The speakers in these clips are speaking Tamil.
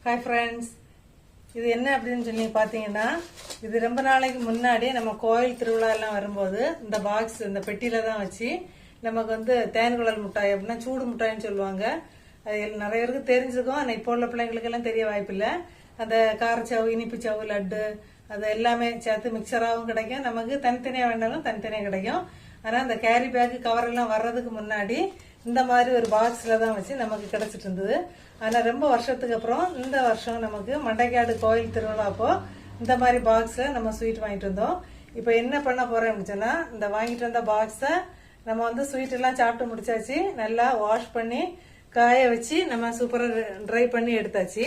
ஹாய் ஃப்ரெண்ட்ஸ், இது என்ன அப்படின்னு சொல்லி பார்த்தீங்கன்னா, இது ரொம்ப நாளைக்கு முன்னாடி நம்ம கோயில் திருவிழா எல்லாம் வரும்போது இந்த பாக்ஸ் இந்த பெட்டியில தான் வச்சு நமக்கு வந்து தேன்குழல் மிட்டாய் அப்படின்னா சூடு மிட்டாய்ன்னு சொல்லுவாங்க. அது நிறைய பேருக்கு தெரிஞ்சிருக்கும். ஆனால் இப்போ உள்ள பிள்ளைங்களுக்கு எல்லாம் தெரிய வாய்ப்பில்லை. அந்த காரச்சவு, இனிப்பு சவு, லட்டு அது எல்லாமே சேர்த்து மிக்சராகவும் கிடைக்கும். நமக்கு தனித்தனியாக வேண்டாலும் தனித்தனியாக கிடைக்கும். ஆனால் அந்த கேரி பேக் கவர் எல்லாம் வர்றதுக்கு முன்னாடி இந்த மாதிரி ஒரு பாக்ஸ்ல தான் வச்சு நமக்கு கிடைச்சிட்டு இருந்தது. ஆனால் ரொம்ப வருஷத்துக்கு அப்புறம் இந்த வருஷம் நமக்கு மண்டைக்காடு கோயில் திருவிழா அப்போ இந்த மாதிரி பாக்ஸ்ல நம்ம ஸ்வீட் வாங்கிட்டு வந்தோம். இப்போ என்ன பண்ண போறோம் அப்படின்னு சொன்னா, இந்த வாங்கிட்டு வந்த பாக்ஸை நம்ம வந்து ஸ்வீட் எல்லாம் சாப்பிட்டு முடிச்சாச்சு. நல்லா வாஷ் பண்ணி காய வச்சு நம்ம சூப்பரா ட்ரை பண்ணி எடுத்தாச்சு.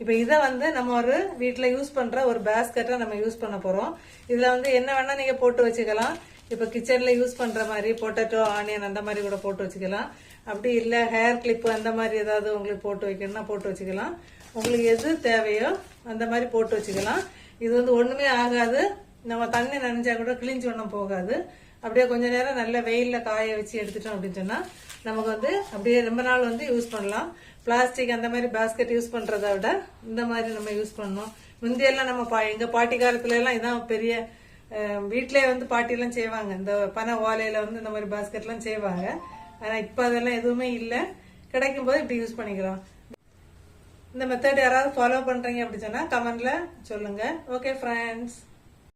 இப்போ இதை வந்து நம்ம ஒரு வீட்டில் யூஸ் பண்ற ஒரு பேஸ்கெட்டை நம்ம யூஸ் பண்ண போறோம். இதுல வந்து என்ன வேணா நீங்க போட்டு வச்சுக்கலாம். இப்போ கிச்சன்ல யூஸ் பண்ற மாதிரி பொட்டேட்டோ, ஆனியன் அந்த மாதிரி கூட போட்டு வச்சுக்கலாம். அப்படி இல்லை ஹேர் கிளிப்பு அந்த மாதிரி ஏதாவது உங்களுக்கு போட்டு வைக்கணும்னா போட்டு வச்சுக்கலாம். உங்களுக்கு எது தேவையோ அந்த மாதிரி போட்டு வச்சுக்கலாம். இது வந்து ஒண்ணுமே ஆகாது. நம்ம தண்ணி நனைஞ்சா கூட கிழிஞ்சு ஒன்றும் போகாது. அப்படியே கொஞ்ச நேரம் நல்ல வெயில்ல காய வச்சு எடுத்துட்டோம் அப்படின்னு சொன்னா நமக்கு வந்து அப்படியே ரொம்ப நாள் வந்து யூஸ் பண்ணலாம். பிளாஸ்டிக் அந்த மாதிரி பாஸ்கெட் யூஸ் பண்றதை விட இந்த மாதிரி நம்ம யூஸ் பண்ணணும். முந்தியெல்லாம் நம்ம எங்க பாட்டி காலத்துல எல்லாம் இதான் பெரிய வீட்டிலே வந்து பாட்டியெல்லாம் செய்வாங்க. இந்த பனை ஓலையில வந்து இந்த மாதிரி பாஸ்கெட் எல்லாம் செய்வாங்க. ஆனா இப்ப அதெல்லாம் எதுவுமே இல்லை. கிடைக்கும் போது இப்படி யூஸ் பண்ணிக்கலாம். இந்த மெத்தட் யாராவது ஃபாலோ பண்றீங்க அப்படி சொன்னா கமெண்ட்ல சொல்லுங்க. Okay friends.